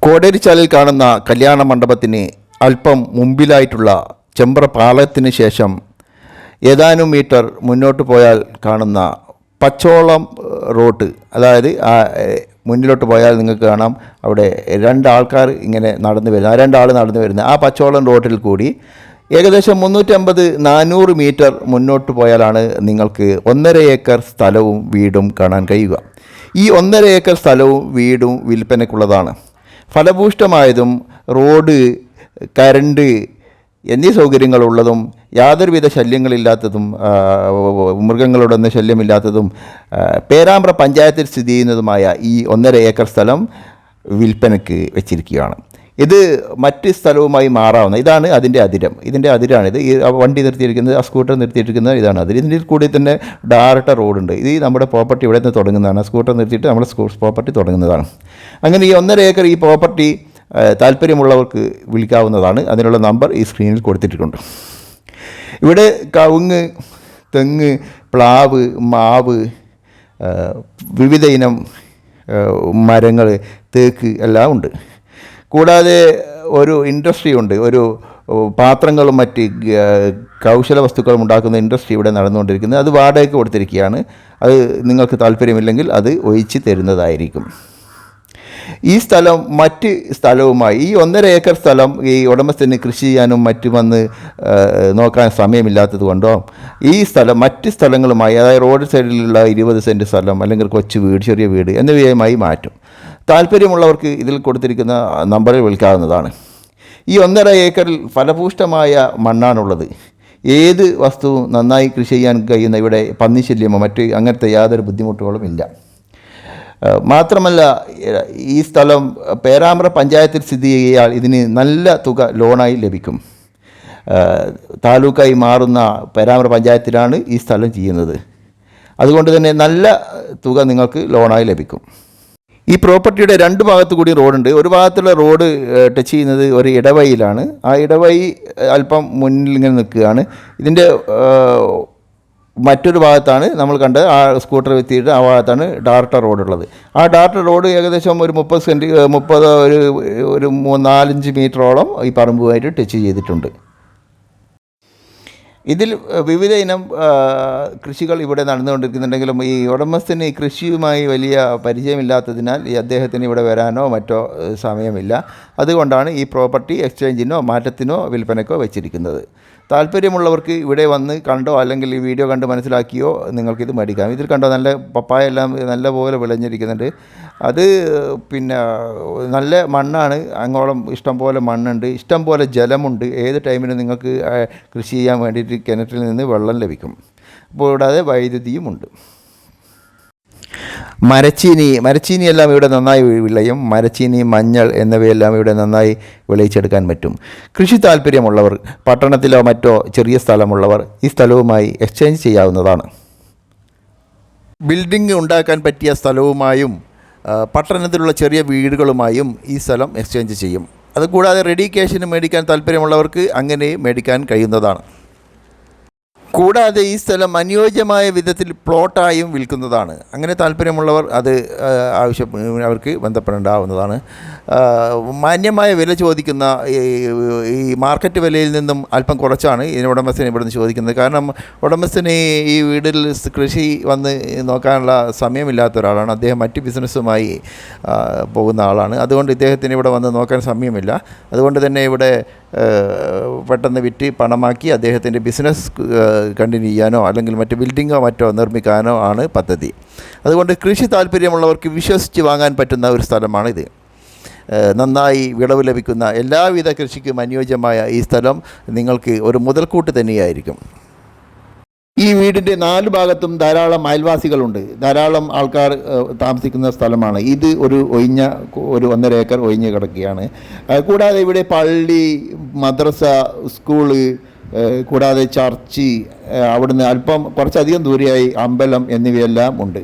കോടേരിച്ചാലിൽ കാണുന്ന കല്യാണ മണ്ഡപത്തിന് അല്പം മുമ്പിലായിട്ടുള്ള ചെമ്പ്ര പാളത്തിന് ശേഷം ഏതാനും മീറ്റർ മുന്നോട്ട് പോയാൽ കാണുന്ന പച്ചോളം റോഡ്, അതായത് മുന്നിലോട്ട് പോയാൽ നിങ്ങൾക്ക് കാണാം അവിടെ രണ്ടാൾക്കാർ ഇങ്ങനെ നടന്നു വരുന്നത്, രണ്ടാൾ നടന്നു വരുന്നത് ആ പച്ചോളം റോഡിൽ കൂടി ഏകദേശം 350-400 മീറ്റർ മുന്നോട്ട് പോയാലാണ് നിങ്ങൾക്ക് 1.5 ഏക്കർ സ്ഥലവും വീടും കാണാൻ കഴിയുക. ഈ 1.5 ഏക്കർ സ്ഥലവും വീടും വിൽപ്പനയ്ക്കുള്ളതാണ്. ഫലഭൂഷ്ടമായതും റോഡ്, കരണ്ട് എന്നീ സൗകര്യങ്ങളുള്ളതും യാതൊരുവിധ ശല്യങ്ങളില്ലാത്തതും മൃഗങ്ങളുടെ ഒന്നും ശല്യമില്ലാത്തതും പേരാമ്പ്ര പഞ്ചായത്തിൽ സ്ഥിതി ചെയ്യുന്നതുമായ ഈ 1.5 ഏക്കർ സ്ഥലം വിൽപ്പനയ്ക്ക് വെച്ചിരിക്കുകയാണ്. ഇത് മറ്റ് സ്ഥലവുമായി മാറാവുന്ന, ഇതാണ് അതിൻ്റെ അതിരം, ഇതിൻ്റെ അതിരാണിത്. ഈ വണ്ടി നിർത്തിയിരിക്കുന്നത്, ആ സ്കൂട്ടർ നിർത്തിയിരിക്കുന്നത് ഇതാണ് അതിൽ. ഇതിൻ്റെ കൂടി തന്നെ ഡയറക്റ്റ് റോഡുണ്ട്. ഇത് നമ്മുടെ പ്രോപ്പർട്ടി ഇവിടെ നിന്ന് തുടങ്ങുന്നതാണ്. സ്കൂട്ടർ നിർത്തിയിട്ട് നമ്മുടെ പ്രോപ്പർട്ടി തുടങ്ങുന്നതാണ്. അങ്ങനെ ഈ 1.5 ഏക്കർ ഈ പ്രോപ്പർട്ടി താല്പര്യമുള്ളവർക്ക് വിളിക്കാവുന്നതാണ്. അതിനുള്ള നമ്പർ ഈ സ്ക്രീനിൽ കൊടുത്തിട്ടുണ്ട്. ഇവിടെ കവുങ്ങ്, തെങ്ങ്, പ്ലാവ്, മാവ്, വിവിധ ഇനം മരങ്ങൾ, തേക്ക് എല്ലാം ഉണ്ട്. കൂടാതെ ഒരു ഇൻഡസ്ട്രി ഉണ്ട്. ഒരു പാത്രങ്ങളും മറ്റ് കൗശല വസ്തുക്കളും ഉണ്ടാക്കുന്ന ഇൻഡസ്ട്രി ഇവിടെ നടന്നുകൊണ്ടിരിക്കുന്നത്. അത് വാടകയ്ക്ക് കൊടുത്തിരിക്കുകയാണ്. അത് നിങ്ങൾക്ക് താല്പര്യമില്ലെങ്കിൽ അത് ഒഴിച്ച് തരുന്നതായിരിക്കും. ഈ സ്ഥലം മറ്റ് സ്ഥലവുമായി, ഈ 1.5 ഏക്കർ സ്ഥലം ഈ ഉടമസ്ഥന് കൃഷി ചെയ്യാനും മറ്റു വന്ന് നോക്കാൻ സമയമില്ലാത്തത് കൊണ്ടോ ഈ സ്ഥലം മറ്റ് സ്ഥലങ്ങളുമായി, അതായത് റോഡ് സൈഡിലുള്ള 20 സെൻറ്റ് സ്ഥലം അല്ലെങ്കിൽ കൊച്ചു വീട്, ചെറിയ വീട് എന്നിവയുമായി മാറ്റും. താല്പര്യമുള്ളവർക്ക് ഇതിൽ കൊടുത്തിരിക്കുന്ന നമ്പറിൽ വിളിക്കാവുന്നതാണ്. ഈ 1.5 ഏക്കറിൽ ഫലഭൂഷ്ടമായ മണ്ണാണുള്ളത്. ഏത് വസ്തുവും നന്നായി കൃഷി ചെയ്യാൻ കഴിയുന്ന ഇവിടെ പന്നിശല്യമോ മറ്റ് അങ്ങനത്തെ യാതൊരു ബുദ്ധിമുട്ടുകളും ഇല്ല. മാത്രമല്ല ഈ സ്ഥലം പേരാമ്പ്ര പഞ്ചായത്തിൽ സ്ഥിതി ചെയ്യാൽ ഇതിന് നല്ല തുക ലോണായി ലഭിക്കും. താലൂക്കായി മാറുന്ന പേരാമ്പ്ര പഞ്ചായത്തിലാണ് ഈ സ്ഥലം ചെയ്യുന്നത്. അതുകൊണ്ട് തന്നെ നല്ല തുക നിങ്ങൾക്ക് ലോണായി ലഭിക്കും. ഈ പ്രോപ്പർട്ടിയുടെ 2 ഭാഗത്തു കൂടി റോഡുണ്ട്. ഒരു ഭാഗത്തുള്ള റോഡ് ടച്ച് ചെയ്യുന്നത് ഒരു ഇടവഴിയിലാണ്. ആ ഇടവഴി അല്പം മുന്നിൽ ഇങ്ങനെ നിൽക്കുകയാണ്. ഇതിൻ്റെ മറ്റൊരു ഭാഗത്താണ് നമ്മൾ കണ്ടത്, ആ സ്കൂട്ടർ എത്തിയിട്ട് ആ ഭാഗത്താണ് ഡയറക്റ്റ് റോഡുള്ളത്. ആ ഡയറക്റ്റ് റോഡ് ഏകദേശം ഒരു 4-5 മീറ്ററോളം ഈ പറമ്പുമായിട്ട് ടച്ച് ചെയ്തിട്ടുണ്ട്. ഇതിൽ വിവിധ ഇനം കൃഷികൾ ഇവിടെ നടന്നുകൊണ്ടിരിക്കുന്നുണ്ടെങ്കിലും ഈ ഉടമസ്ഥന് കൃഷിയുമായി വലിയ പരിചയമില്ലാത്തതിനാൽ ഈ അദ്ദേഹത്തിന് ഇവിടെ വരാനോ മറ്റോ സമയമില്ല. അതുകൊണ്ടാണ് ഈ പ്രോപ്പർട്ടി എക്സ്ചേഞ്ചിനോ മാറ്റത്തിനോ വിൽപ്പനയ്ക്കോ വെച്ചിരിക്കുന്നത്. താല്പര്യമുള്ളവർക്ക് ഇവിടെ വന്ന് കണ്ടോ അല്ലെങ്കിൽ ഈ വീഡിയോ കണ്ട് മനസ്സിലാക്കിയോ നിങ്ങൾക്കിത് മേടിക്കാം. ഇതിൽ കണ്ടോ നല്ല പപ്പായ എല്ലാം നല്ലപോലെ വിളഞ്ഞിരിക്കുന്നുണ്ട്. അത് പിന്നെ നല്ല മണ്ണാണ്, അങ്ങോളം ഇഷ്ടം പോലെ മണ്ണുണ്ട്, ഇഷ്ടം പോലെ ജലമുണ്ട്. ഏത് ടൈമിനും നിങ്ങൾക്ക് കൃഷി ചെയ്യാൻ വേണ്ടിയിട്ട് കിണറ്റിൽ നിന്ന് വെള്ളം ലഭിക്കും. കൂടാതെ വൈദ്യുതിയുമുണ്ട്. മരച്ചീനി എല്ലാം ഇവിടെ നന്നായി വിളയും. മരച്ചീനി, മഞ്ഞൾ എന്നിവയെല്ലാം ഇവിടെ നന്നായി വിളയിച്ചെടുക്കാൻ പറ്റും. കൃഷി താല്പര്യമുള്ളവർ, പട്ടണത്തിലോ മറ്റോ ചെറിയ സ്ഥലമുള്ളവർ ഈ സ്ഥലവുമായി എക്സ്ചേഞ്ച് ചെയ്യാവുന്നതാണ്. ബിൽഡിംഗ് ഉണ്ടാക്കാൻ പറ്റിയ സ്ഥലവുമായും പട്ടണത്തിലുള്ള ചെറിയ വീടുകളുമായും ഈ സ്ഥലം എക്സ്ചേഞ്ച് ചെയ്യും. അതുകൂടാതെ റെഡി ക്യാഷിന് മേടിക്കാൻ താല്പര്യമുള്ളവർക്ക് അങ്ങനെ മേടിക്കാൻ കഴിയുന്നതാണ്. കൂടാതെ ഈ സ്ഥലം അനുയോജ്യമായ വിധത്തിൽ പ്ലോട്ടായും വിൽക്കുന്നതാണ്. അങ്ങനെ താല്പര്യമുള്ളവർ അത് അവർക്ക് ബന്ധപ്പെടേണ്ടാവുന്നതാണ്. മാന്യമായ വില ചോദിക്കുന്ന ഈ മാർക്കറ്റ് വിലയിൽ നിന്നും അല്പം കുറച്ചാണ് ഇതിന് ഉടമസ്ഥന് ഇവിടുന്ന് ചോദിക്കുന്നത്. കാരണം ഉടമസ്ഥന് ഈ വീടിൽ കൃഷി വന്ന് നോക്കാനുള്ള സമയമില്ലാത്ത ഒരാളാണ്. അദ്ദേഹം മറ്റ് ബിസിനസ്സുമായി പോകുന്ന ആളാണ്. അതുകൊണ്ട് ഇദ്ദേഹത്തിന് ഇവിടെ വന്ന് നോക്കാൻ സമയമില്ല. അതുകൊണ്ട് തന്നെ ഇവിടെ പെട്ടെന്ന് വിറ്റ് പണമാക്കി അദ്ദേഹത്തിൻ്റെ ബിസിനസ് കണ്ടിന്യൂ ചെയ്യാനോ അല്ലെങ്കിൽ മറ്റ് ബിൽഡിങ്ങോ മറ്റോ നിർമ്മിക്കാനോ ആണ് പദ്ധതി. അതുകൊണ്ട് കൃഷി താല്പര്യമുള്ളവർക്ക് വിശ്വസിച്ച് വാങ്ങാൻ പറ്റുന്ന ഒരു സ്ഥലമാണിത്. നന്നായി വിളവ് ലഭിക്കുന്ന എല്ലാവിധ കൃഷിക്കും അനുയോജ്യമായ ഈ സ്ഥലം നിങ്ങൾക്ക് ഒരു മുതൽക്കൂട്ട് തന്നെയായിരിക്കും. ഈ വീടിൻ്റെ 4 ഭാഗത്തും ധാരാളം അയൽവാസികളുണ്ട്. ധാരാളം ആൾക്കാർ താമസിക്കുന്ന സ്ഥലമാണ്. ഇത് ഒരു 1.5 ഏക്കർ ഒഴിഞ്ഞ് കിടക്കുകയാണ്. കൂടാതെ ഇവിടെ പള്ളി, മദ്രസ, സ്കൂള്, കൂടാതെ ചർച്ച്, അവിടുന്ന് അല്പം കുറച്ചധികം ദൂരെയായി അമ്പലം എന്നിവയെല്ലാം ഉണ്ട്.